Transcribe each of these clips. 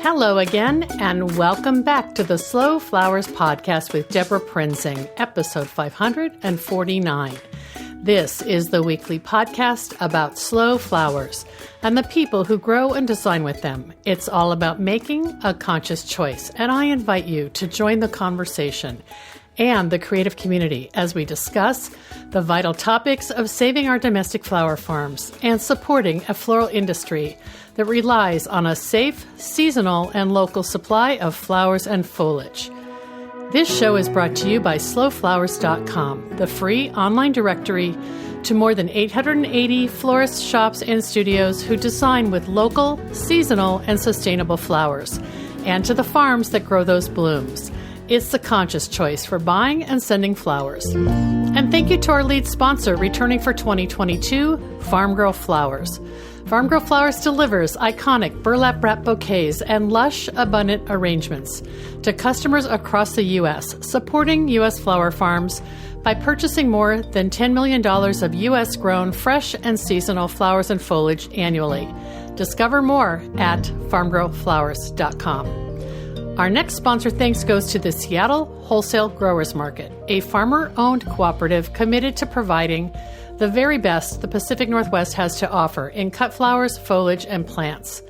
Hello again, and welcome back to the Slow Flowers Podcast with Deborah Prinzing, episode 549. This is the weekly podcast about slow flowers and the people who grow and design with them. It's all about making a conscious choice, and I invite you to join the conversation and the creative community as we discuss the vital topics of saving our domestic flower farms and supporting a floral industry that relies on a safe, seasonal, and local supply of flowers and foliage. This show is brought to you by slowflowers.com, the free online directory to more than 880 florists, shops, and studios who design with local, seasonal, and sustainable flowers, and to the farms that grow those blooms. It's the conscious choice for buying and sending flowers. And thank you to our lead sponsor, returning for 2022, Farm Girl Flowers. Farm Girl Flowers delivers iconic burlap wrap bouquets and lush, abundant arrangements to customers across the U.S., supporting U.S. flower farms by purchasing more than $10 million of U.S.-grown fresh and seasonal flowers and foliage annually. Discover more at farmgirlflowers.com. Our next sponsor thanks goes to the Seattle Wholesale Growers Market, a farmer-owned cooperative committed to providing the very best the Pacific Northwest has to offer in cut flowers, foliage, and plants.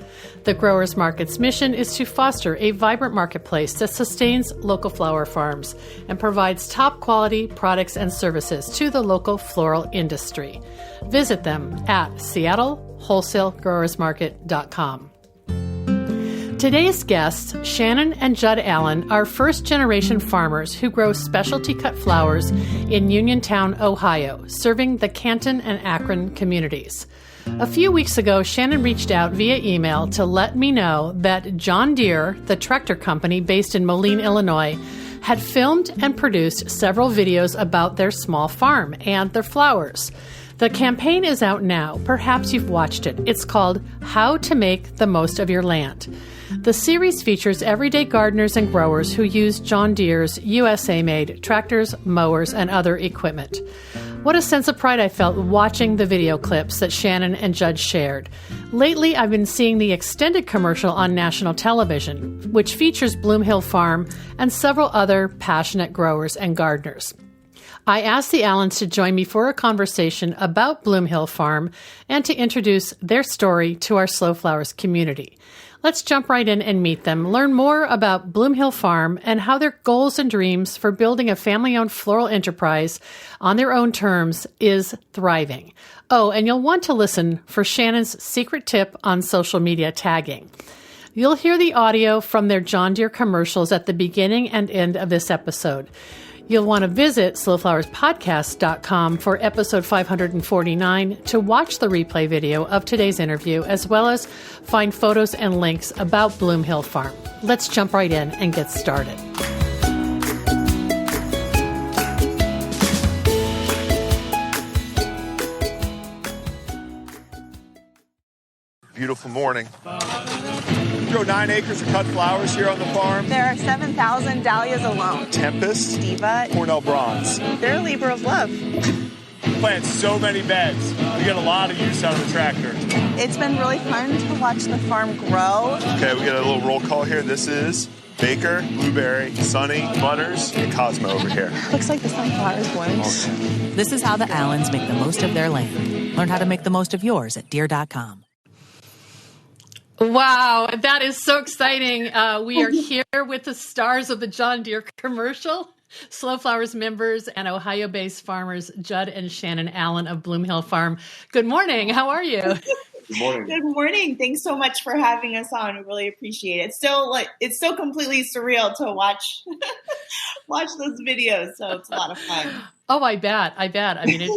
The Growers Market's mission is to foster a vibrant marketplace that sustains local flower farms and provides top-quality products and services to the local floral industry. Visit them at seattlewholesalegrowersmarket.com. Today's guests, Shannon and Judd Allen, are first-generation farmers who grow specialty cut flowers in Uniontown, Ohio, serving the Canton and Akron communities. A few weeks ago, Shannon reached out via email to let me know that John Deere, the tractor company based in Moline, Illinois, had filmed and produced several videos about their small farm and their flowers. The campaign is out now. Perhaps you've watched it. It's called How to Make the Most of Your Land. The series features everyday gardeners and growers who use John Deere's USA-made tractors, mowers, and other equipment. What a sense of pride I felt watching the video clips that Shannon and Judd shared. Lately, I've been seeing the extended commercial on national television, which features Bloom Hill Farm and several other passionate growers and gardeners. I asked the Allens to join me for a conversation about Bloom Hill Farm and to introduce their story to our Slow Flowers community. Let's jump right in and meet them, learn more about Bloom Hill Farm and how their goals and dreams for building a family-owned floral enterprise on their own terms is thriving. Oh, and you'll want to listen for Shannon's secret tip on social media tagging. You'll hear the audio from their John Deere commercials at the beginning and end of this episode. You'll want to visit slowflowerspodcast.com for episode 549 to watch the replay video of today's interview, as well as find photos and links about Bloom Hill Farm. Let's jump right in and get started. Beautiful morning. We grow 9 acres of cut flowers here on the farm. There are 7,000 dahlias alone. Tempest, Diva, Cornell Bronze. they're a labor of love. We plant so many beds. We get a lot of use out of the tractor. It's been really fun to watch the farm grow. Okay, we got a little roll call here. This is Baker, Blueberry, Sunny, Butters, and Cosmo over here. Looks like the sunflowers blooms. This is how the Allens make the most of their land. Learn how to make the most of yours at Deere.com. Wow, that is so exciting. We are here with the stars of the John Deere commercial, Slow Flowers members and Ohio-based farmers Judd and Shannon Allen of Bloom Hill Farm. Good morning. How are you? Good morning. Good morning. Thanks so much for having us on. We really appreciate it. It's still completely surreal to watch those videos. So it's a lot of fun. Oh, I bet. I mean,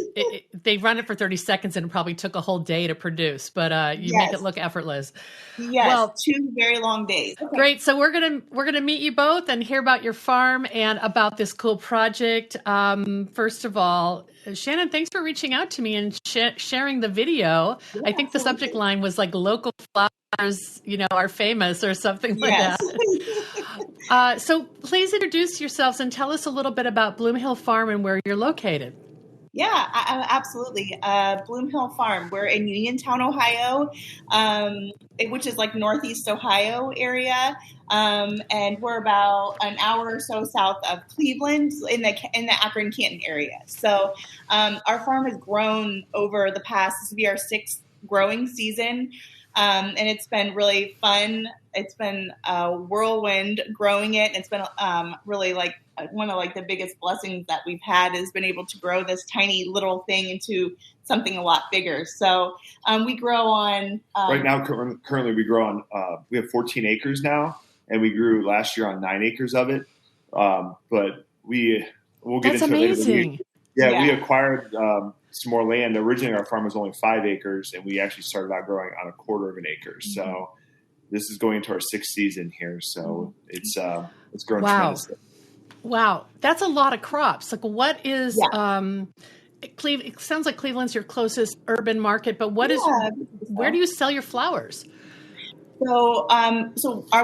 they run it for 30 seconds and it probably took a whole day to produce, but you make it look effortless. Yes, well, 2 very long days. Okay. Great. So we're gonna meet you both and hear about your farm and about this cool project. First of all, Shannon, thanks for reaching out to me and sharing the video. Yeah, I think the subject line was like local flowers, are famous or something like that. So please introduce yourselves and tell us a little bit about Bloom Hill Farm and where you're located. Yeah, absolutely. Bloom Hill Farm. We're in Uniontown, Ohio, which is like Northeast Ohio area, and we're about an hour or so south of Cleveland, in the Akron Canton area. So our farm has grown over the past. This will be our sixth growing season, and it's been really fun. It's been a whirlwind growing it. It's been really like one of like the biggest blessings that we've had has been able to grow this tiny little thing into something a lot bigger. So we grow on right now. Currently, we grow on. We have 14 acres now, and we grew last year on 9 acres of it. But we'll get That's into amazing. it later. We acquired some more land. Originally, our farm was only 5 acres, and we actually started out growing on 1/4 of an acre. Mm-hmm. So this is going into our 6th season here. So it's grown tremendously. Wow, that's a lot of crops. Like, what is it sounds like Cleveland's your closest urban market, but where do you sell your flowers? So,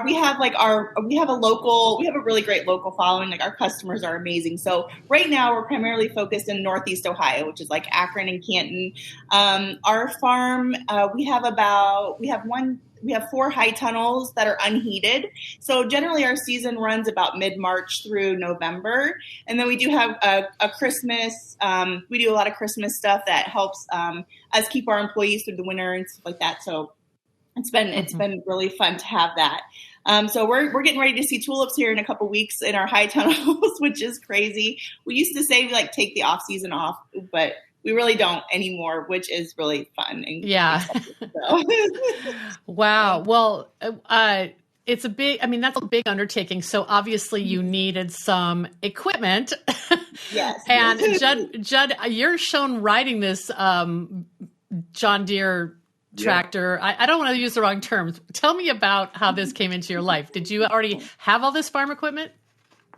we have a really great local following. Like, our customers are amazing. So right now we're primarily focused in Northeast Ohio, which is like Akron and Canton. Our farm, we have 4 high tunnels that are unheated. So generally our season runs about mid-March through November. And then we do have a Christmas, we do a lot of Christmas stuff that helps us keep our employees through the winter and stuff like that. So it's been really fun to have that. So we're getting ready to see tulips here in a couple weeks in our high tunnels, which is crazy. We used to say we like take the off season off, but we really don't anymore, which is really fun. Wow. Well, that's a big undertaking. So obviously you needed some equipment. Yes. And Judd, you're shown riding this John Deere tractor. I don't want to use the wrong terms. Tell me about how this came into your life. Did you already have all this farm equipment?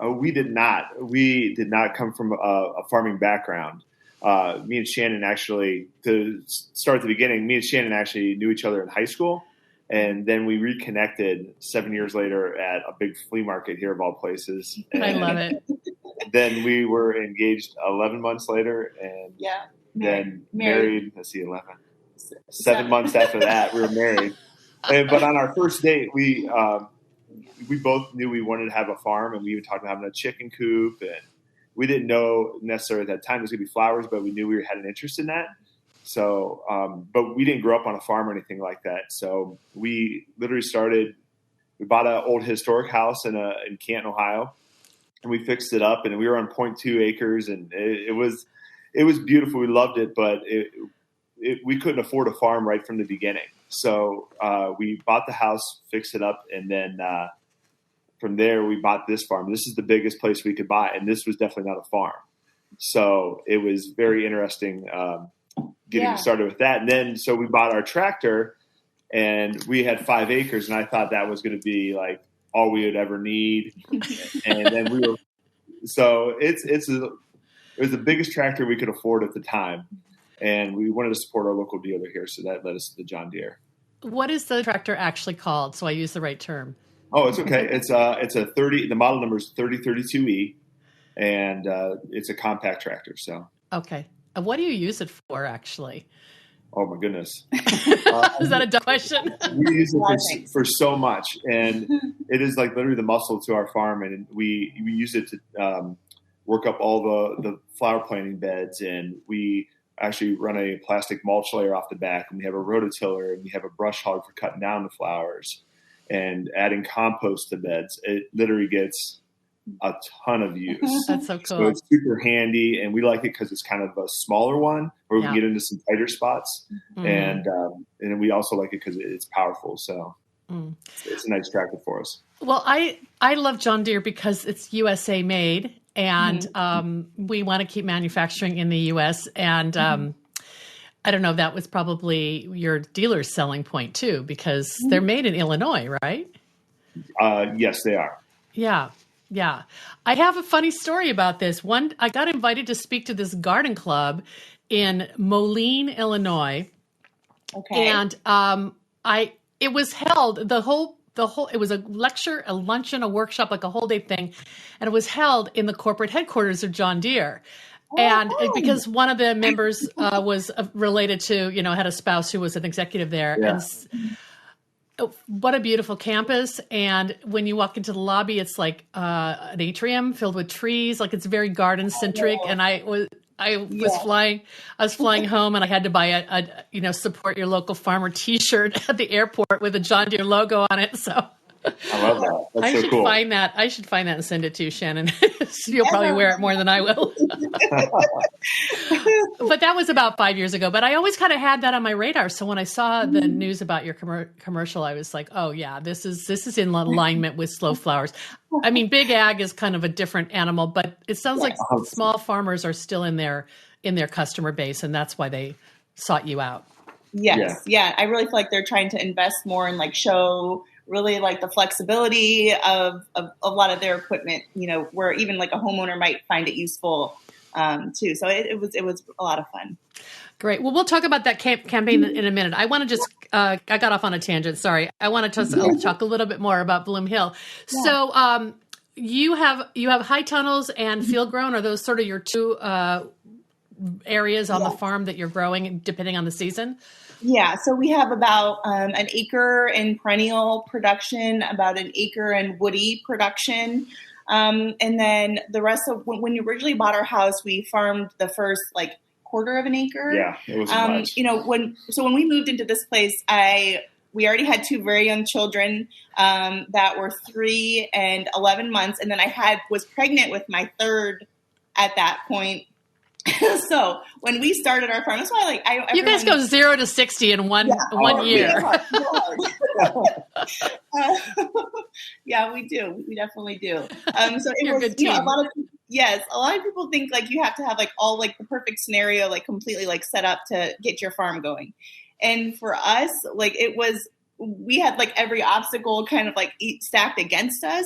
We did not. We did not come from a farming background. Me and Shannon actually, to start at the beginning, me and Shannon actually knew each other in high school. And then we reconnected 7 years later at a big flea market here of all places. And I love it. Then we were engaged 11 months later and then married. Let's see, 11. 7 months after that, we were married. But on our first date, we both knew we wanted to have a farm, and we even talked about having a chicken coop. And we didn't know necessarily at that time it was going to be flowers, but we knew we had an interest in that. So, but we didn't grow up on a farm or anything like that. So we literally we bought an old historic house in Canton, Ohio, and we fixed it up, and we were on 0.2 acres, and it was beautiful. We loved it, but we couldn't afford a farm right from the beginning. So we bought the house, fixed it up, and then from there we bought this farm. This is the biggest place we could buy, and this was definitely not a farm. So it was very interesting getting started with that. And then so we bought our tractor, and we had 5 acres, and I thought that was going to be like all we would ever need. And then it was the biggest tractor we could afford at the time. And we wanted to support our local dealer here, so that led us to the John Deere. What is the tractor actually called, so I use the right term? Oh, it's okay. It's a 30. The model number is 3032E, and it's a compact tractor. So okay, what do you use it for, actually? Oh my goodness, is that a dumb question? We use it for so much, and it is like literally the muscle to our farm, and we use it to work up all the flower planting beds, and we actually run a plastic mulch layer off the back, and we have a rototiller, and we have a brush hog for cutting down the flowers and adding compost to beds. It literally gets a ton of use. That's so cool. So it's super handy, and we like it because it's kind of a smaller one where we can get into some tighter spots. And we also like it because it's powerful. So it's a nice tractor for us. Well, I love John Deere because it's USA made, and we want to keep manufacturing in the U.S. And I don't know, that was probably your dealer's selling point too, because they're made in Illinois, right? Yes, they are. Yeah. Yeah. I have a funny story about this. I got invited to speak to this garden club in Moline, Illinois. Okay. And it was held, it was a lecture, a luncheon, a workshop, like a whole day thing. And it was held in the corporate headquarters of John Deere. And because one of the members was related to, had a spouse who was an executive there. Yeah. And what a beautiful campus. And when you walk into the lobby, it's like an atrium filled with trees. Like it's very garden centric. And I was flying home, and I had to buy a support your local farmer T-shirt at the airport with a John Deere logo on it. So I love that. That's so cool. I should find that and send it to you, Shannon. You'll probably wear it more than I will. But that was about 5 years ago. But I always kind of had that on my radar. So when I saw the news about your commercial, I was like, oh yeah, this is in alignment with slow flowers. I mean, big ag is kind of a different animal, but it sounds like small farmers are still in their customer base, and that's why they sought you out. Yes. Yeah. I really feel like they're trying to invest more and like show really like the flexibility of a lot of their equipment, where even like a homeowner might find it useful too. So it was a lot of fun. Great. Well, we'll talk about that campaign in a minute. I want to just, I got off on a tangent. Sorry. I want to talk a little bit more about Bloom Hill. Yeah. So you have high tunnels and field grown. Are those sort of your two areas on the farm that you're growing depending on the season? Yeah, so we have about an acre in perennial production, about an acre in woody production. And then the rest of, when we originally bought our house, we farmed the first like quarter of an acre. Yeah, it was much. When we moved into this place, we already had two very young children that were 3 and 11 months. And then was pregnant with my third at that point. So when we started our farm, that's why you guys go 0 to 60 in one year. Yeah, we do. We definitely do. So it was a lot of people think like you have to have like all like the perfect scenario like completely like set up to get your farm going, and for us like we had like every obstacle kind of like stacked against us.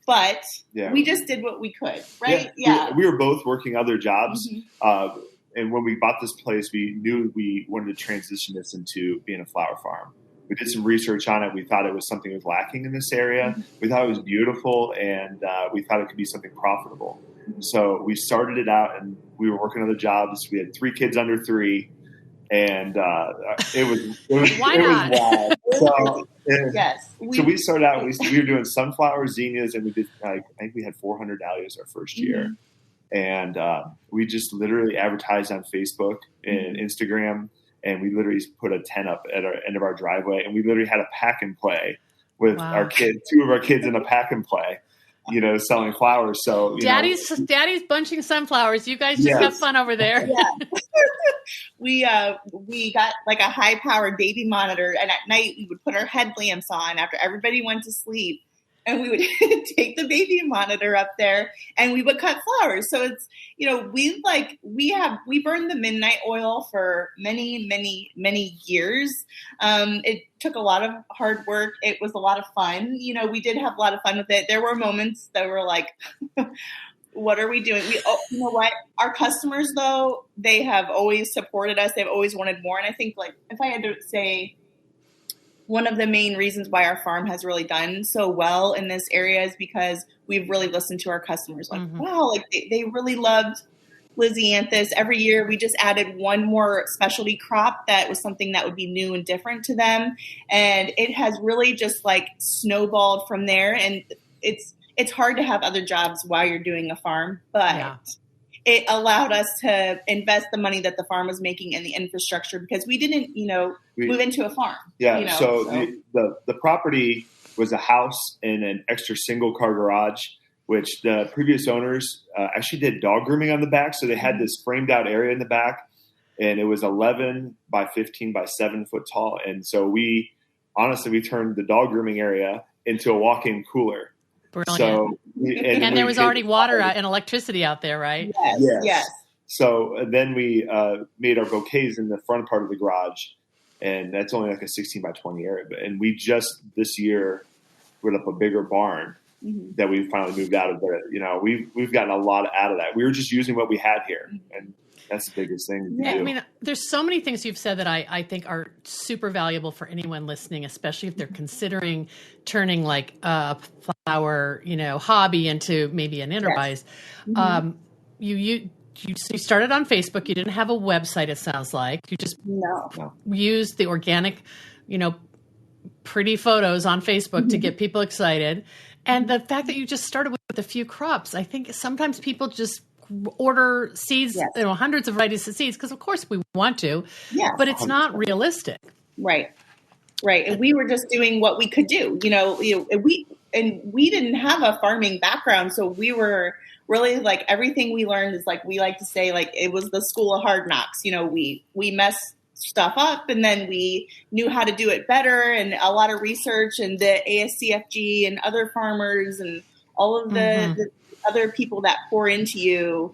But we just did what we could, right? Yeah. We were both working other jobs. Mm-hmm. And when we bought this place, we knew we wanted to transition this into being a flower farm. We did some research on it. We thought it was something that was lacking in this area. Mm-hmm. We thought it was beautiful, and we thought it could be something profitable. Mm-hmm. So we started it out, and we were working other jobs. We had 3 kids under 3. And it was Why not? Wild. So, yes. So we started out. We were doing sunflowers, zinnias, and we did. I think we had 400 dahlias our first year, and we just literally advertised on Facebook and Instagram, and we literally put a tent up at our end of our driveway, and we literally had a pack and play with our kids, 2 of our kids in a pack and play. Selling flowers. So Daddy's bunching sunflowers. You guys just have fun over there. Yeah. We got like a high powered baby monitor, and at night we would put our headlamps on after everybody went to sleep, and we would take the baby monitor up there and we would cut flowers. So it's, we burned the midnight oil for many, many, many years. It took a lot of hard work. It was a lot of fun. We did have a lot of fun with it. There were moments that were like, what are we doing? You know what? Our customers, though, they have always supported us. They've always wanted more. And I think, like, if I had to say one of the main reasons why our farm has really done so well in this area is because we've really listened to our customers. Like, wow, like they really loved Lysianthus. Every year we just added one more specialty crop that was something that would be new and different to them. And it has really just like snowballed from there. And it's hard to have other jobs while you're doing a farm, but it allowed us to invest the money that the farm was making in the infrastructure because we didn't, move into a farm. Yeah. So the property was a house and an extra single car garage, which the previous owners actually did dog grooming on the back. So they had this framed out area in the back, and it was 11 by 15 by 7 foot tall. And so we turned the dog grooming area into a walk-in cooler. Brilliant. So, and there was already water and electricity out there, right? Yes. So then we made our bouquets in the front part of the garage, and that's only like a 16 by 20 area. And we just this year put up a bigger barn that we finally moved out of. But we've gotten a lot out of that. We were just using what we had here, and that's the biggest thing. Yeah, I mean, there's so many things you've said that I think are super valuable for anyone listening, especially if they're considering turning like a flower, hobby into maybe an enterprise. you started on Facebook. You didn't have a website, it sounds like. You just used the organic, pretty photos on Facebook to get people excited. And the fact that you just started with a few crops, I think sometimes people just order seeds, hundreds of varieties of seeds, because of course we want to, but it's 100%. Not realistic. Right. And we were just doing what we could do, we didn't have a farming background. So we were really like, everything we learned is like, we like to say, like, it was the school of hard knocks. We messed stuff up, and then we knew how to do it better, and a lot of research, and the ASCFG and other farmers and all of the other people that pour into you,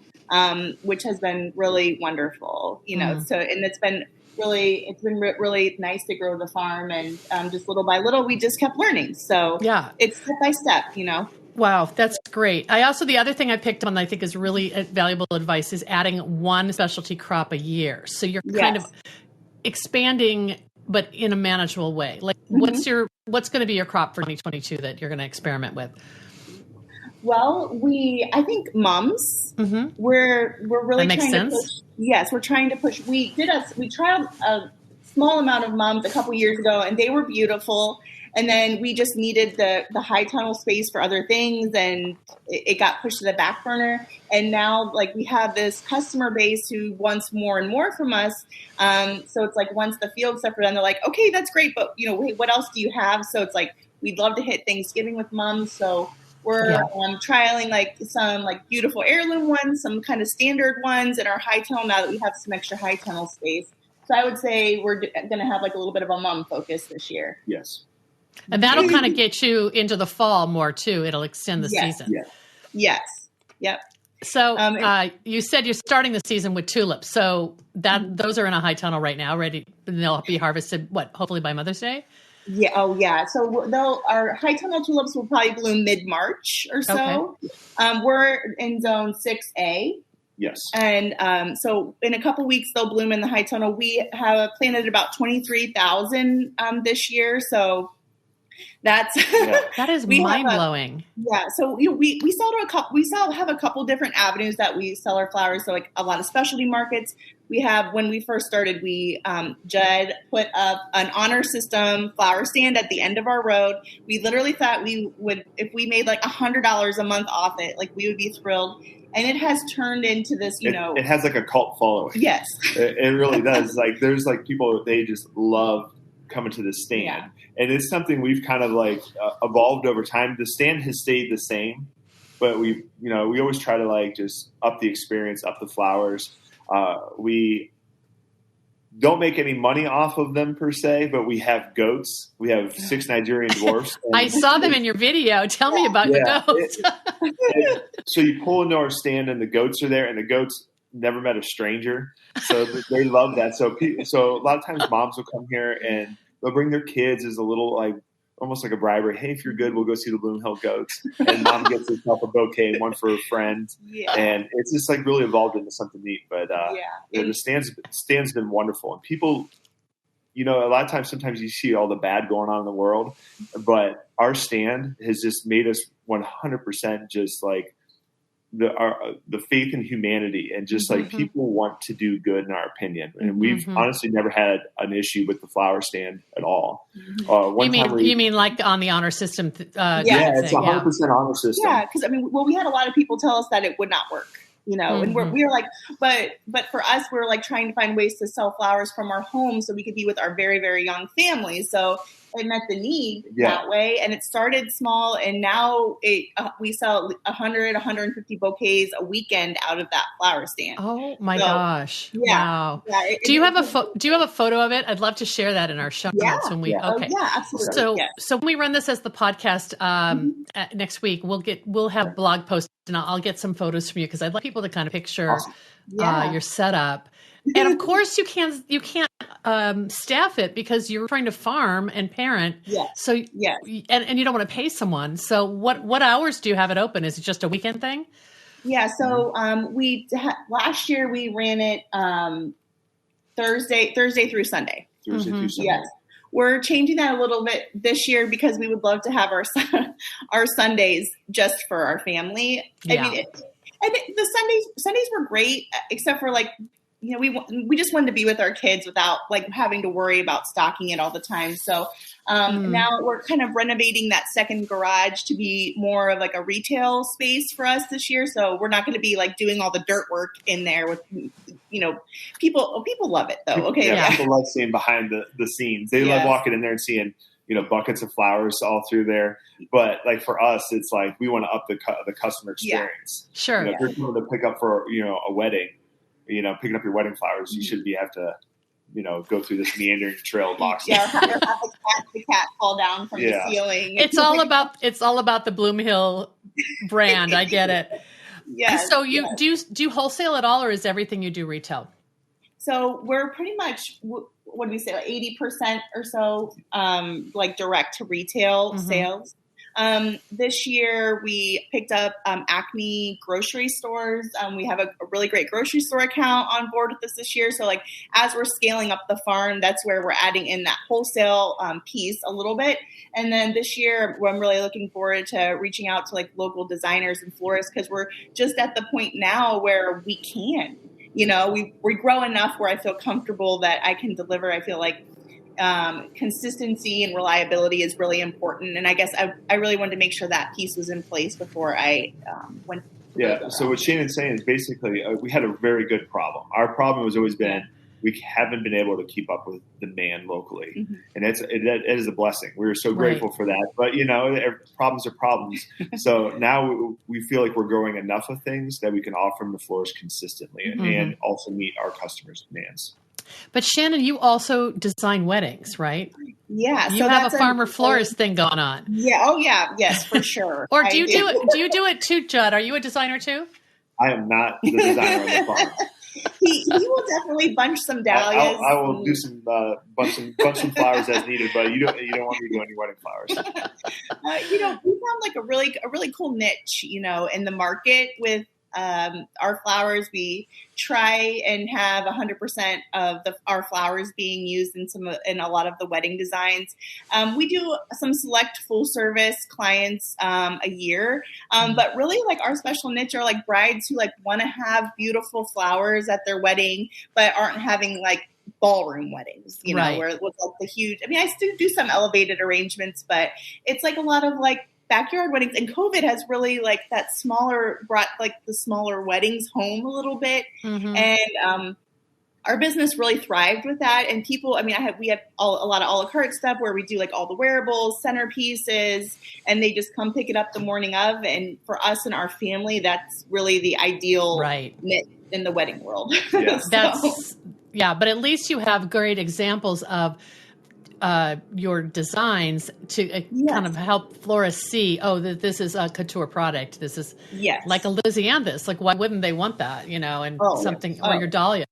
which has been really wonderful, so, and it's been really nice to grow the farm, and just little by little, we just kept learning. So it's step by step, Wow, that's great. The other thing I picked on, I think is really valuable advice, is adding one specialty crop a year. So you're kind of expanding, but in a manageable way. Like, what's going to be your crop for 2022 that you're going to experiment with? Well, I think mums. We're really that makes trying sense. To push. Yes, we're trying to push. We tried a small amount of mums a couple years ago, and they were beautiful. And then we just needed the high tunnel space for other things, and it got pushed to the back burner. And now, like, we have this customer base who wants more and more from us. So it's like, once the field stuff for them, they're like, okay, that's great, but wait, what else do you have? So it's like, we'd love to hit Thanksgiving with mums. So we're trialing like some like beautiful heirloom ones, some kind of standard ones, and our high tunnel, now that we have some extra high tunnel space. So I would say we're going to have like a little bit of a mum focus this year. Yes. And that'll kind of get you into the fall more too. It'll extend the season. Yes. Yep. So you said you're starting the season with tulips. So those are in a high tunnel right now, ready. And they'll be harvested, hopefully by Mother's Day? Yeah. Oh, yeah. So our high tunnel tulips will probably bloom mid-March or so. Okay. We're in zone 6A. Yes. And so in a couple weeks, they'll bloom in the high tunnel. We have planted about 23,000 this year. So that's that is mind blowing. So we sell have a couple different avenues that we sell our flowers. So like a lot of specialty markets. We have, when we first started, Judd put up an honor system flower stand at the end of our road. We literally thought we would, if we made like $100 a month off it, like we would be thrilled. And it has turned into this, it has like a cult following. Yes. It really does. Like, there's like people, they just love coming to the stand. Yeah. And it's something we've kind of like evolved over time. The stand has stayed the same, but we always try to like just up the experience, up the flowers. We don't make any money off of them per se, but we have goats. We have 6 Nigerian dwarfs. I saw them in your video. Tell me about the goats. So you pull into our stand and the goats are there, and the goats never met a stranger. So they love that. So a lot of times moms will come here and they'll bring their kids as a little, like, almost like a bribery. Hey, if you're good, we'll go see the Bloom Hill goats. And mom gets herself a bouquet, one for her friend. Yeah. And it's just like really evolved into something neat. But the stand's been wonderful. And people, a lot of times, sometimes you see all the bad going on in the world, but our stand has just made us 100% just like the faith in humanity, and just like people want to do good, in our opinion. And we've honestly never had an issue with the flower stand at all. You mean like on the honor system? It's 100% honor system. Yeah, because we had a lot of people tell us that it would not work. And we were like, but for us, we're like trying to find ways to sell flowers from our home so we could be with our very, very young family. So it met the need that way. And it started small, and now we sell 100, 150 bouquets a weekend out of that flower stand. Oh my gosh. Yeah. Wow. Yeah, do you have a photo of it? I'd love to share that in our show notes when we, okay. Oh, absolutely. So when we run this as the podcast, next week, we'll have blog posts, and I'll get some photos from you, because I'd like people to kind of picture your setup. And of course you can't staff it, because you're trying to farm and parent. Yes. So and you don't want to pay someone. So what hours do you have it open? Is it just a weekend thing? Yeah. So last year we ran it Thursday through Sunday. Yes. We're changing that a little bit this year, because we would love to have our Sundays just for our family. Yeah. I mean, I think the Sundays were great, except for like, you know, we just wanted to be with our kids without like having to worry about stocking it all the time. So now we're kind of renovating that second garage to be more of like a retail space for us this year. So we're not going to be like doing all the dirt work in there with, you know, people love it though. Okay. Yeah. People love seeing behind the scenes. They love walking in there and seeing, you know, buckets of flowers all through there. But like for us, it's like we want to up the customer experience. Yeah. Sure. You know, if you're coming to pick up for, you know, a wedding, you know, picking up your wedding flowers, you shouldn't have to, you know, go through this meandering trail of boxes. Yeah, or have the cat fall down from the ceiling. It's all about the Bloom Hill brand. I get it. Yeah. So do you wholesale at all, or is everything you do retail? So we're pretty much, what do we say, like 80% or so, like direct to retail sales. This year we picked up Acme grocery stores. We have a really great grocery store account on board with us this year. So like as we're scaling up the farm, that's where we're adding in that wholesale piece a little bit. And then this year I'm really looking forward to reaching out to like local designers and florists, because we're just at the point now where we can. You know, we grow enough where I feel comfortable that I can deliver. I feel like consistency and reliability is really important. And I guess I really wanted to make sure that piece was in place before I went. So what Shannon's saying is basically we had a very good problem. Our problem has always been we haven't been able to keep up with demand locally. And it is a blessing. We're so grateful for that. But, you know, problems are problems. So now we feel like we're growing enough of things that we can offer them to florists consistently and also meet our customers' demands. But Shannon, you also design weddings, right? Yeah. You have a farmer florist thing going on. Yeah. Oh, yeah. Yes, for sure. Or do you do it too, Judd? Are you a designer too? I am not the designer on the farm. He will definitely bunch some dahlias. I will do some bunch some flowers as needed, but you don't want me to do any wedding flowers. You know, we found like a really cool niche, you know, in the market with our flowers. We try and have 100% of our flowers being used in a lot of the wedding designs. We do some select full service clients a year, but really like our special niche are like brides who like want to have beautiful flowers at their wedding, but aren't having like ballroom weddings, you know, where it looks like the huge. I mean, I still do some elevated arrangements, but it's like a lot of like backyard weddings, and COVID has really like brought like the smaller weddings home a little bit. And our business really thrived with that. And people, I mean, we have a lot of a la carte stuff where we do like all the wearables, centerpieces, and they just come pick it up the morning of. And for us and our family, that's really the ideal niche in the wedding world. Yeah. But at least you have great examples of your designs to kind of help florists see, that this is a couture product. This is like a Lizzie Ann. Like, why wouldn't they want that? You know, and or your dahlias.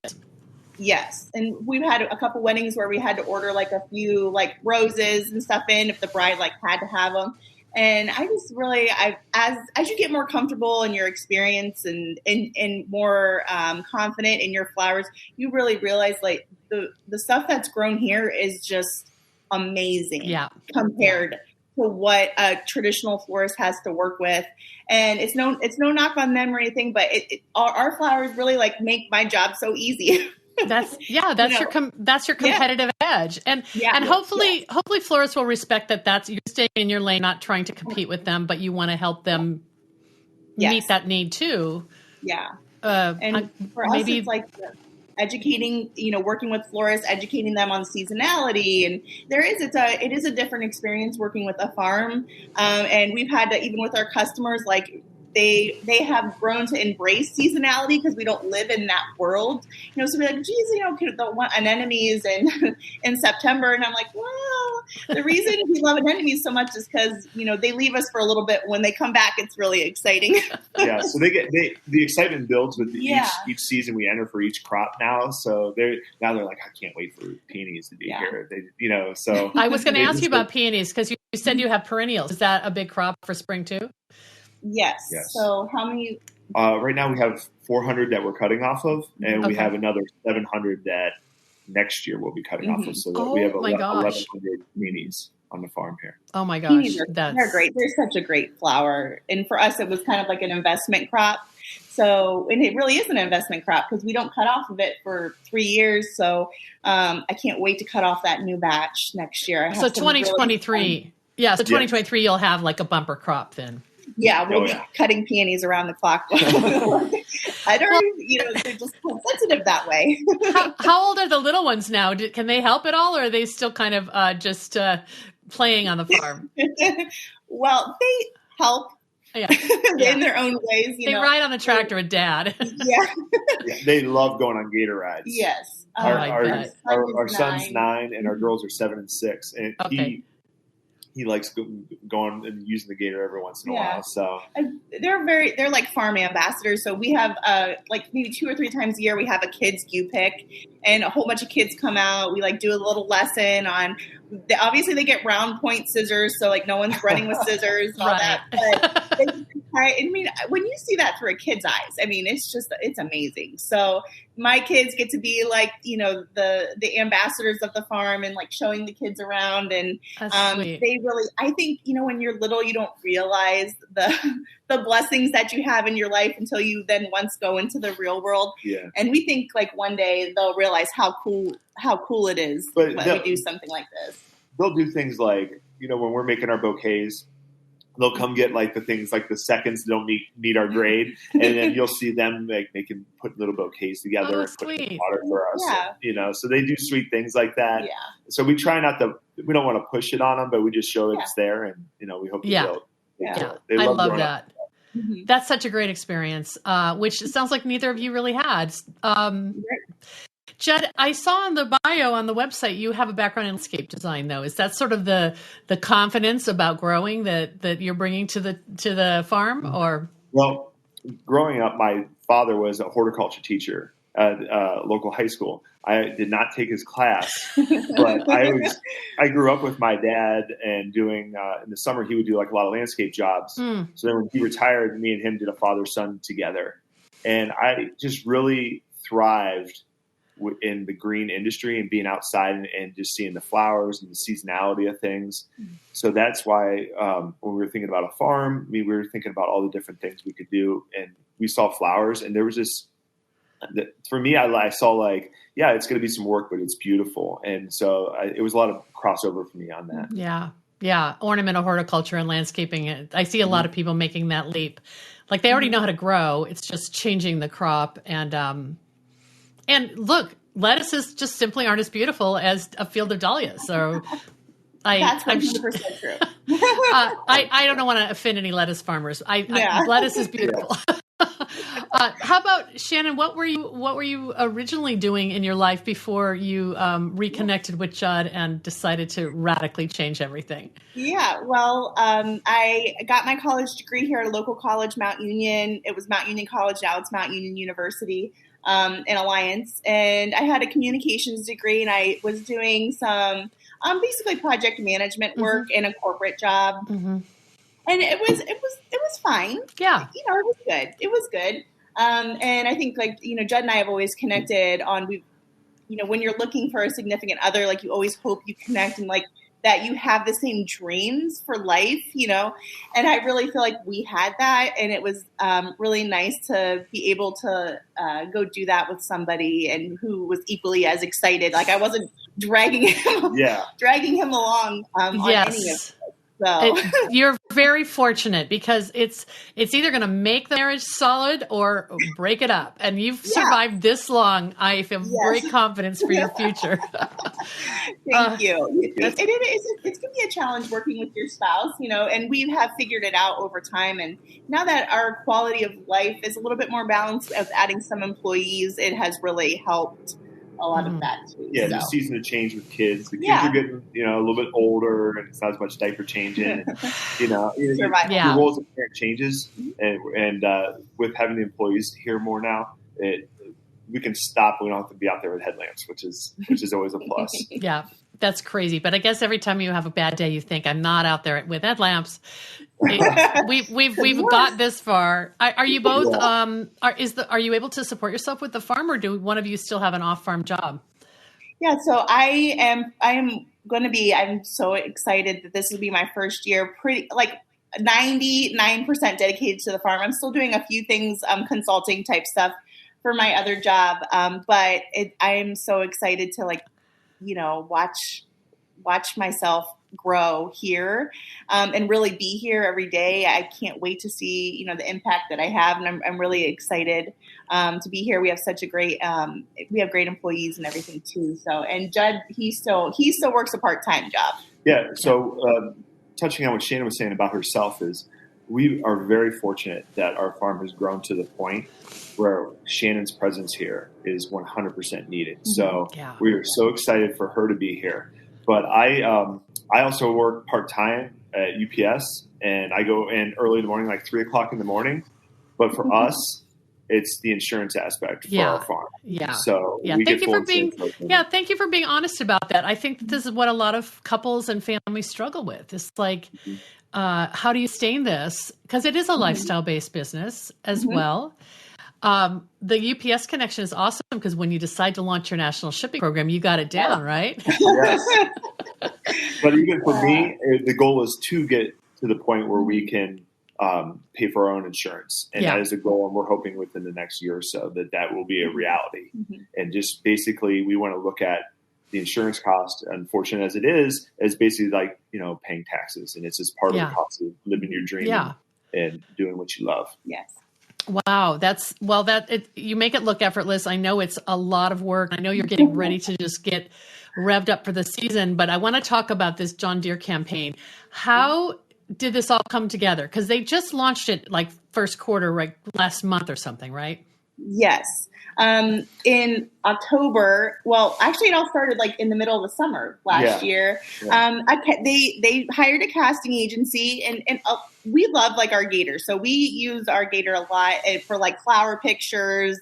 Yes, and we've had a couple weddings where we had to order like a few like roses and stuff in if the bride like had to have them. And I just really, as you get more comfortable in your experience and more confident in your flowers, you really realize like the stuff that's grown here is just amazing compared to what a traditional florist has to work with. And it's no knock on them or anything, but our flowers really like make my job so easy. That's your competitive edge. And hopefully florists will respect that you're staying in your lane, not trying to compete with them, but you want to help them meet that need too. Yeah. And for us, it's like educating, you know, working with florists, educating them on seasonality. And it is a different experience working with a farm. And we've had to, even with our customers, like they have grown to embrace seasonality because we don't live in that world. You know, so we're like, geez, you know, they'll want anemones in September. And I'm like, well, the reason we love anemones so much is because, you know, they leave us for a little bit. When they come back, it's really exciting. So the excitement builds with each season we enter for each crop now. So they're like, I can't wait for peonies to be here. They, you know, so I was going to ask you about peonies because you said you have perennials. Is that a big crop for spring too? Yes. So how many? Right now we have 400 that we're cutting off of, and we have another 700 that next year we'll be cutting off of. So that we have 1,100 peonies on the farm here. Oh my gosh. They're great. They're such a great flower. And for us, it was kind of like an investment crop. So, and it really is an investment crop because we don't cut off of it for 3 years. So I can't wait to cut off that new batch next year. So 2023, so 2023, you'll have like a bumper crop then. Yeah, we'll be cutting peonies around the clock. I don't, they're just sensitive that way. How old are the little ones now? Can they help at all, or are they still kind of just playing on the farm? Well, they help in their own ways. They ride on the tractor with Dad. They love going on gator rides. Yes. Our son's 9 and our girls are 7 and 6, and he likes going and using the gator every once in a while. So they're like farm ambassadors. So we have like maybe 2 or 3 times a year we have a kids U-Pick, and a whole bunch of kids come out. We like do a little lesson on. Obviously, they get round point scissors, so like no one's running with scissors and all that. But I mean, when you see that through a kid's eyes, I mean, it's amazing. So my kids get to be like, the ambassadors of the farm and like showing the kids around, and they really, I think, when you're little, you don't realize the blessings that you have in your life until you then once go into the real world. Yeah. And we think like one day they'll realize how cool it is when we do something like this. They'll do things like, when we're making our bouquets, they'll come get like the things like the seconds that don't meet our grade, and then you'll see them like put little bouquets together and put in water for us. Yeah. So they do sweet things like that. Yeah. So we try we don't want to push it on them, but we just show it's there, and we hope they'll. I love that. Mm-hmm. That's such a great experience, which it sounds like neither of you really had. Judd, I saw in the bio on the website you have a background in landscape design, though. Is that sort of the confidence about growing that you're bringing to the farm, or? Well, growing up, my father was a horticulture teacher at a local high school. I did not take his class, but I grew up with my dad, and doing in the summer he would do like a lot of landscape jobs. So then when he retired, me and him did a father-son together, and I just really thrived in the green industry and being outside and just seeing the flowers and the seasonality of things. So that's why when we were thinking about a farm, we were thinking about all the different things we could do, and we saw flowers, and there was this. For me, I saw like, it's going to be some work, but it's beautiful, and so it was a lot of crossover for me on that. Yeah, ornamental horticulture and landscaping. I see a lot of people making that leap. Like they already know how to grow; it's just changing the crop. And look, lettuces just simply aren't as beautiful as a field of dahlias. So that's 100% true. I don't want to offend any lettuce farmers. Lettuce is beautiful. How about Shannon? What were you originally doing in your life before you reconnected with Judd and decided to radically change everything? Yeah, well, I got my college degree here at a local college, Mount Union. It was Mount Union College. Now it's Mount Union University in Alliance. And I had a communications degree, and I was doing some basically project management work in a corporate job. Mm-hmm. And it was fine. Yeah. It was good. And I think Judd and I have always connected on, when you're looking for a significant other, like you always hope you connect and like that you have the same dreams for life, and I really feel like we had that. And it was really nice to be able to go do that with somebody and who was equally as excited. Like I wasn't dragging him along on any of it. So you're very fortunate because it's either going to make the marriage solid or break it up. And you've survived this long. I feel great confidence for your future. Thank you. It's going to be a challenge working with your spouse, and we have figured it out over time. And now that our quality of life is a little bit more balanced of adding some employees, it has really helped a lot of that too. Yeah, the season of change with kids. The kids are getting, a little bit older, and it's not as much diaper changing. And, the role as a parent changes, and with having the employees here more now, we can stop. We don't have to be out there with headlamps, which is always a plus. Yeah, that's crazy. But I guess every time you have a bad day, you think, I'm not out there with headlamps. We've got this far. Are you both? Are you able to support yourself with the farm, or do one of you still have an off-farm job? Yeah, so I am going to be. I'm so excited that this will be my first year. 99% dedicated to the farm. I'm still doing a few things, consulting type stuff for my other job. But I am so excited to watch myself grow here, and really be here every day. I can't wait to see, the impact that I have. And I'm really excited, to be here. We have such a great, we have great employees and everything too. So, and Judd, he still works a part-time job. Yeah. So, touching on what Shannon was saying about herself is we are very fortunate that our farm has grown to the point where Shannon's presence here is 100% needed. So we are so excited for her to be here. But I also work part-time at UPS, and I go in early in the morning, like 3:00 in the morning. But for us, it's the insurance aspect for our farm. Yeah. So we thank get you for being thank you for being honest about that. I think that this is what a lot of couples and families struggle with. It's like, how do you sustain this? Because it is a lifestyle-based business as well. The UPS connection is awesome because when you decide to launch your national shipping program, you got it down, right? Yes. But even for me, the goal is to get to the point where we can pay for our own insurance. And that is a goal. And we're hoping within the next year or so that will be a reality. And just basically, we want to look at the insurance cost, unfortunate as it is basically like, paying taxes. And it's just part of the cost of living your dream and doing what you love. Yes. Wow. You make it look effortless. I know it's a lot of work. I know you're getting ready to just get revved up for the season, but I want to talk about this John Deere campaign. How did this all come together? Because they just launched it like first quarter, like last month or something, right? Yes. In October, well, actually it all started like in the middle of the summer last year. Yeah. They hired a casting agency and we love like our gator. So we use our gator a lot for like flower pictures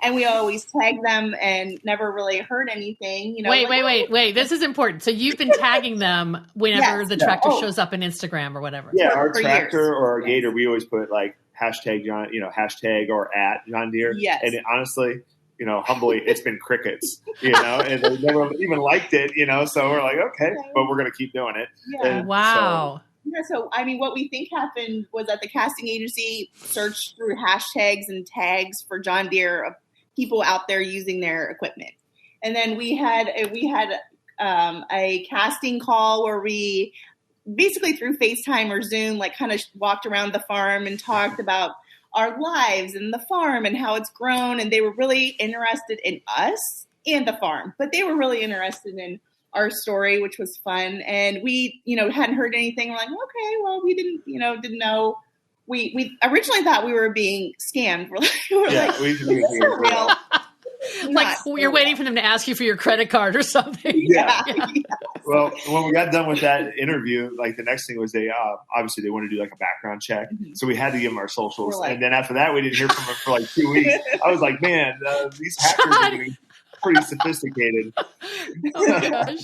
and we always tag them and never really heard anything, Wait. This is important. So you've been tagging them whenever the tractor shows up on Instagram or whatever. Yeah. Our tractor or our gator, we always put like hashtag John, hashtag or at John Deere. Yes. And honestly, humbly, it's been crickets, and they never even liked it, so we're like, okay, but we're going to keep doing it. Yeah. And wow. So, I mean, what we think happened was that the casting agency searched through hashtags and tags for John Deere of people out there using their equipment. And then we had a casting call where we basically through FaceTime or Zoom, like kind of walked around the farm and talked about our lives and the farm and how it's grown. And they were really interested in us and the farm, but they were really interested in our story, which was fun. And we, hadn't heard anything. We're like, okay, well, we didn't know. We originally thought we were being scammed. We should be real. Like you're waiting for them to ask you for your credit card or something. Yeah. Well, when we got done with that interview, like the next thing was they obviously they wanted to do like a background check, so we had to give them our socials. And then after that, we didn't hear from them for like 2 weeks. I was like, man, these hackers are getting pretty sophisticated. Oh my gosh.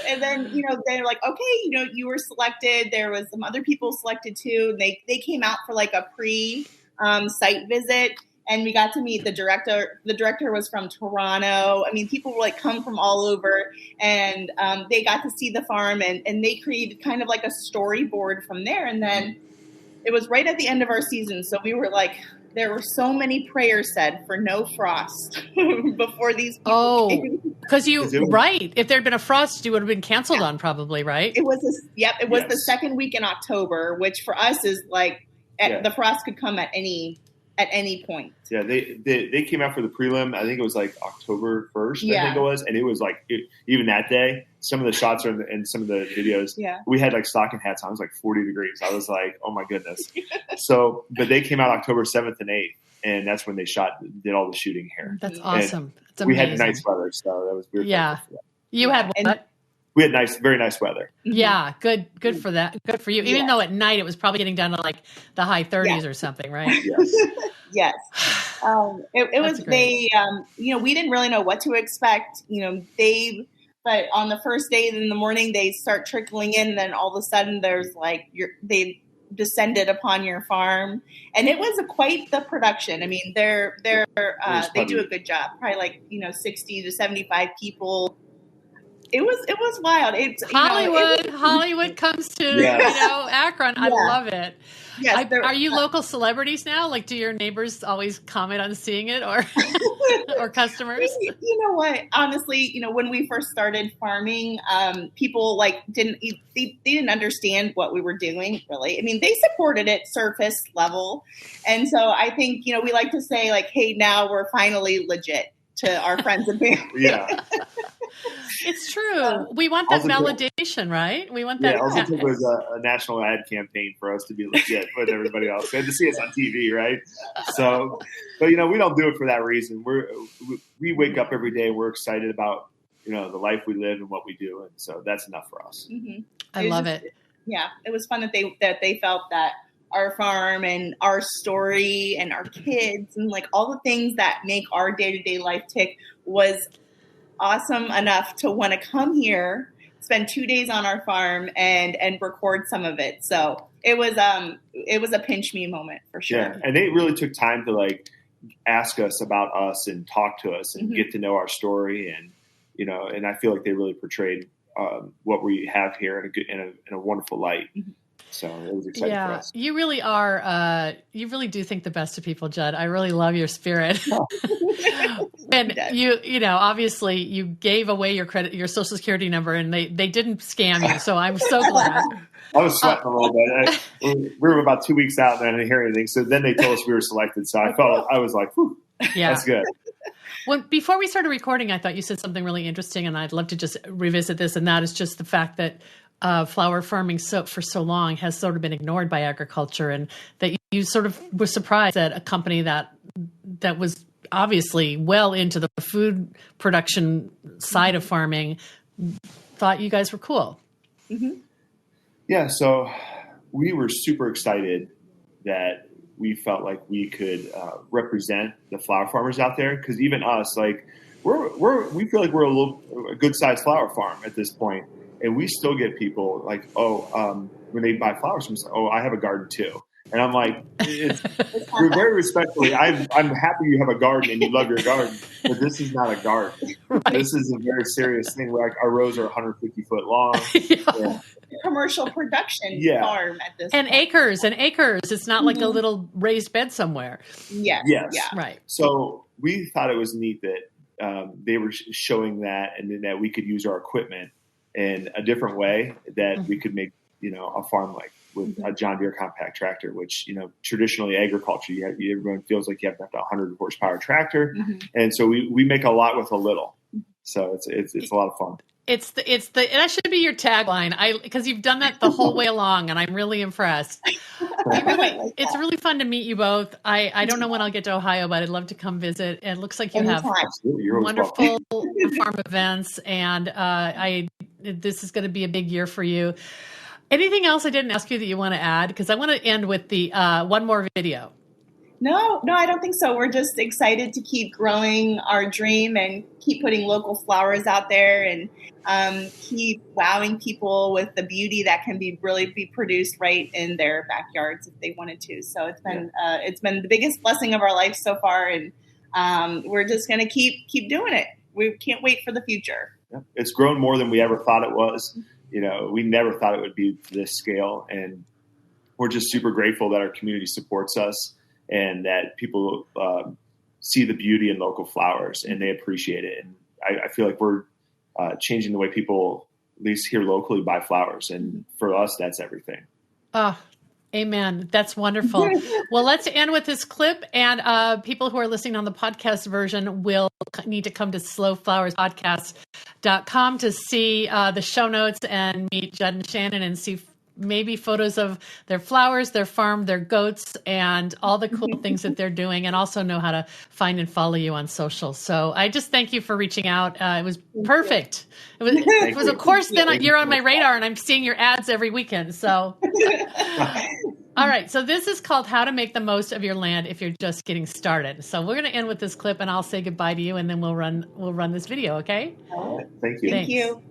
And then, they're like, okay, you were selected. There was some other people selected too. And they came out for like a pre-site visit. And we got to meet the director. The director was from Toronto. I mean, people were like come from all over, and they got to see the farm, and they created kind of like a storyboard from there. And then it was right at the end of our season, so we were like, there were so many prayers said for no frost before these people came. Because if there'd been a frost, you would have been canceled on probably, right? It was the second week in October, which for us is like the frost could come at any point. Yeah, they came out for the prelim. I think it was like October 1st, I think it was. And it was like, even that day, some of the shots are in some of the videos. Yeah. We had like stocking hats on. It was like 40 degrees. I was like, oh my goodness. But they came out October 7th and 8th. And that's when they did all the shooting here. That's awesome. That's amazing. We had nice weather, so that was weird. Yeah. You had what? We had very nice weather. Yeah, good for that. Good for you. Even though at night it was probably getting down to like the high 30s or something, right? Yes. Yes. It was great. We didn't really know what to expect. But on the first day in the morning they start trickling in, and then all of a sudden there's like they descended upon your farm, and it was quite the production. I mean, they do a good job. Probably like 60 to 75 people. It was wild. It's Hollywood it comes to, Akron. I love it. Yes, are you local celebrities now? Like, do your neighbors always comment on seeing it or or customers? You know what? Honestly, when we first started farming, people they didn't understand what we were doing, really. I mean, they supported it surface level. And so I think, we like to say like, hey, now we're finally legit to our friends and family. Yeah. It's true. We want that validation, right? We want that. Yeah, also it was a national ad campaign for us to be legit with everybody else. They had to see us on TV, right? So, but we don't do it for that reason. We wake up every day. We're excited about the life we live and what we do, and so that's enough for us. Mm-hmm. I love it. Yeah, it was fun that they felt that our farm and our story and our kids and like all the things that make our day-to-day life tick was awesome enough to want to come here, spend 2 days on our farm and record some of it. So it was a pinch me moment for sure. Yeah. And they really took time to like ask us about us and talk to us and get to know our story. And, and I feel like they really portrayed what we have here in a wonderful light. Mm-hmm. So it was exciting for us. You really are. You really do think the best of people, Judd. I really love your spirit. And you obviously you gave away your social security number and they didn't scam you. So I'm so glad. I was sweating a little bit. We were about 2 weeks out and I didn't hear anything. So then they told us we were selected. So I was like, whew, that's good. Before we started recording, I thought you said something really interesting, and I'd love to just revisit this. And that is just the fact that flower farming for so long has sort of been ignored by agriculture, and that you sort of were surprised that a company that was obviously well into the food production side of farming thought you guys were cool. Mm-hmm. Yeah, so we were super excited that we felt like we could represent the flower farmers out there, because even us, like we feel like we're a good sized flower farm at this point. And we still get people like, when they buy flowers from us, I have a garden too. And I'm like, we're very respectfully, I'm happy you have a garden and you love your garden, but this is not a garden. Right. This is a very serious thing. Like our rows are 150 foot long. Yeah. Commercial production farm at this point. Acres and acres. It's not like a little raised bed somewhere. Yes. Yeah. Right. So we thought it was neat that they were showing that, and then that we could use our equipment in a different way, that we could make, a farm like with a John Deere compact tractor, which, traditionally agriculture, everyone feels like you have to have a 100 horsepower tractor. Mm-hmm. And so we make a lot with a little. So it's a lot of fun. That should be your tagline. Because you've done that the whole way along, and I'm really impressed. It's really fun to meet you both. I don't know when I'll get to Ohio, but I'd love to come visit. It looks like you have wonderful farm events, and this is going to be a big year for you. Anything else I didn't ask you that you want to add? Because I want to end with the one more video. No, I don't think so. We're just excited to keep growing our dream and keep putting local flowers out there and keep wowing people with the beauty that can really be produced right in their backyards if they wanted to. So it's been the biggest blessing of our life so far, and we're just going to keep doing it. We can't wait for the future. Yeah. It's grown more than we ever thought it was. We never thought it would be to this scale, and we're just super grateful that our community supports us and that people see the beauty in local flowers and they appreciate it. And I feel like we're changing the way people, at least here locally, buy flowers. And for us, that's everything. Amen. That's wonderful. Well, let's end with this clip, and people who are listening on the podcast version will need to come to slowflowerspodcast.com to see the show notes and meet Judd and Shannon and see maybe photos of their flowers, their farm, their goats, and all the cool things that they're doing, and also know how to find and follow you on social. So I just thank you for reaching out. It was perfect. It was of course, then you're on my radar, and I'm seeing your ads every weekend. So, all right. So this is called How to Make the Most of Your Land If You're Just Getting Started. So we're going to end with this clip, and I'll say goodbye to you, and then we'll run this video. Okay. All right. Thank you. Thank you.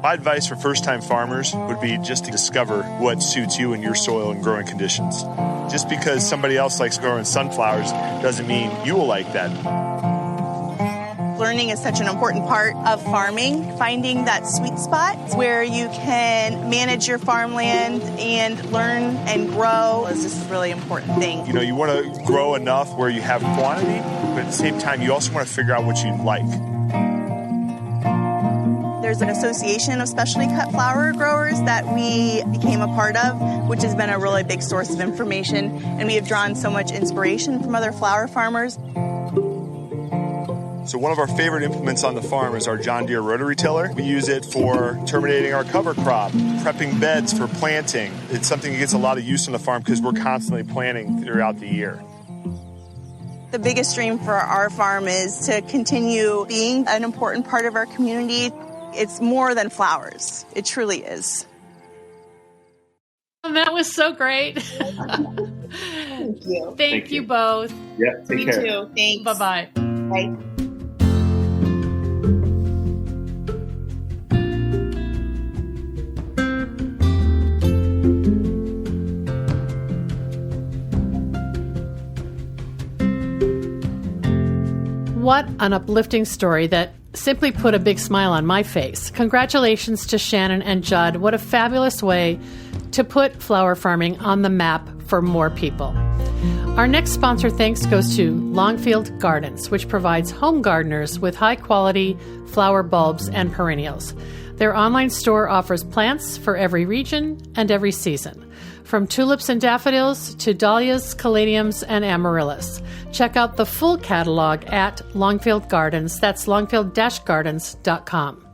My advice for first-time farmers would be just to discover what suits you and your soil and growing conditions. Just because somebody else likes growing sunflowers doesn't mean you will like that. Learning is such an important part of farming. Finding that sweet spot where you can manage your farmland and learn and grow is just a really important thing. You know, you want to grow enough where you have quantity, but at the same time, you also want to figure out what you like. There's an association of specialty cut flower growers that we became a part of, which has been a really big source of information, and we have drawn so much inspiration from other flower farmers. So one of our favorite implements on the farm is our John Deere rotary tiller. We use it for terminating our cover crop, prepping beds for planting. It's something that gets a lot of use on the farm because we're constantly planting throughout the year. The biggest dream for our farm is to continue being an important part of our community. It's more than flowers. It truly is. That was so great. Thank you. Thank you both. Yeah, take care. You too. Thanks. Bye-bye. Bye. What an uplifting story that simply put a big smile on my face. Congratulations to Shannon and Judd. What a fabulous way to put flower farming on the map for more people. Our next sponsor thanks goes to Longfield Gardens, which provides home gardeners with high-quality flower bulbs and perennials. Their online store offers plants for every region and every season, from tulips and daffodils to dahlias, caladiums, and amaryllis. Check out the full catalog at Longfield Gardens. That's longfield-gardens.com.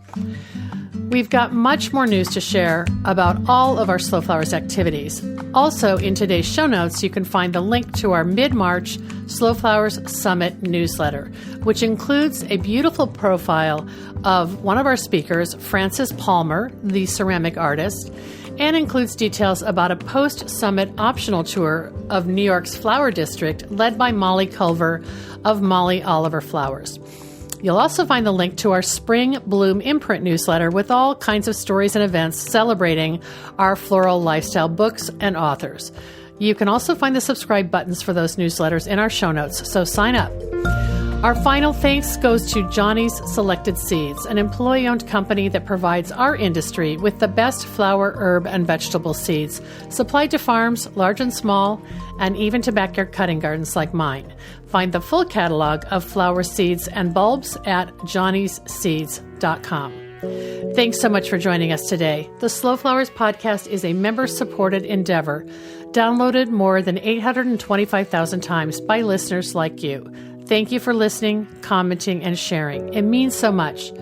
We've got much more news to share about all of our Slow Flowers activities. Also, in today's show notes, you can find the link to our mid-March Slow Flowers Summit newsletter, which includes a beautiful profile of one of our speakers, Frances Palmer, the ceramic artist, and includes details about a post-summit optional tour of New York's Flower District led by Molly Culver of Molly Oliver Flowers. You'll also find the link to our Spring Bloom imprint newsletter with all kinds of stories and events celebrating our floral lifestyle books and authors. You can also find the subscribe buttons for those newsletters in our show notes, so sign up. Our final thanks goes to Johnny's Selected Seeds, an employee-owned company that provides our industry with the best flower, herb, and vegetable seeds, supplied to farms, large and small, and even to backyard cutting gardens like mine. Find the full catalog of flower seeds and bulbs at johnnysseeds.com. Thanks so much for joining us today. The Slow Flowers podcast is a member-supported endeavor, downloaded more than 825,000 times by listeners like you. Thank you for listening, commenting, and sharing. It means so much.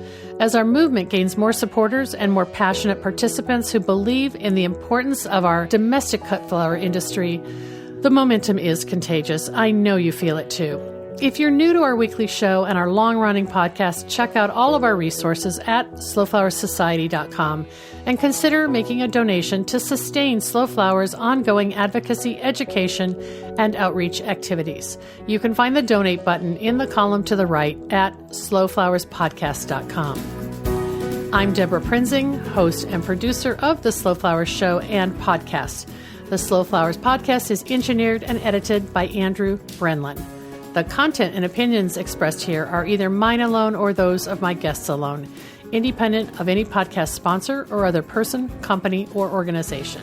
As our movement gains more supporters and more passionate participants who believe in the importance of our domestic cut flower industry, the momentum is contagious. I know you feel it too. If you're new to our weekly show and our long-running podcast, check out all of our resources at slowflowersociety.com and consider making a donation to sustain Slow Flowers' ongoing advocacy, education, and outreach activities. You can find the donate button in the column to the right at slowflowerspodcast.com. I'm Deborah Prinzing, host and producer of the Slow Flowers Show and podcast. The Slow Flowers podcast is engineered and edited by Andrew Brenlin. The content and opinions expressed here are either mine alone or those of my guests alone, independent of any podcast sponsor or other person, company, or organization.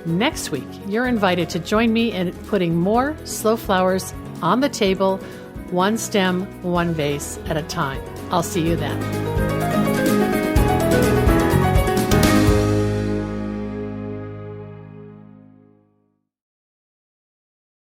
Next week, you're invited to join me in putting more slow flowers on the table, one stem, one vase at a time. I'll see you then.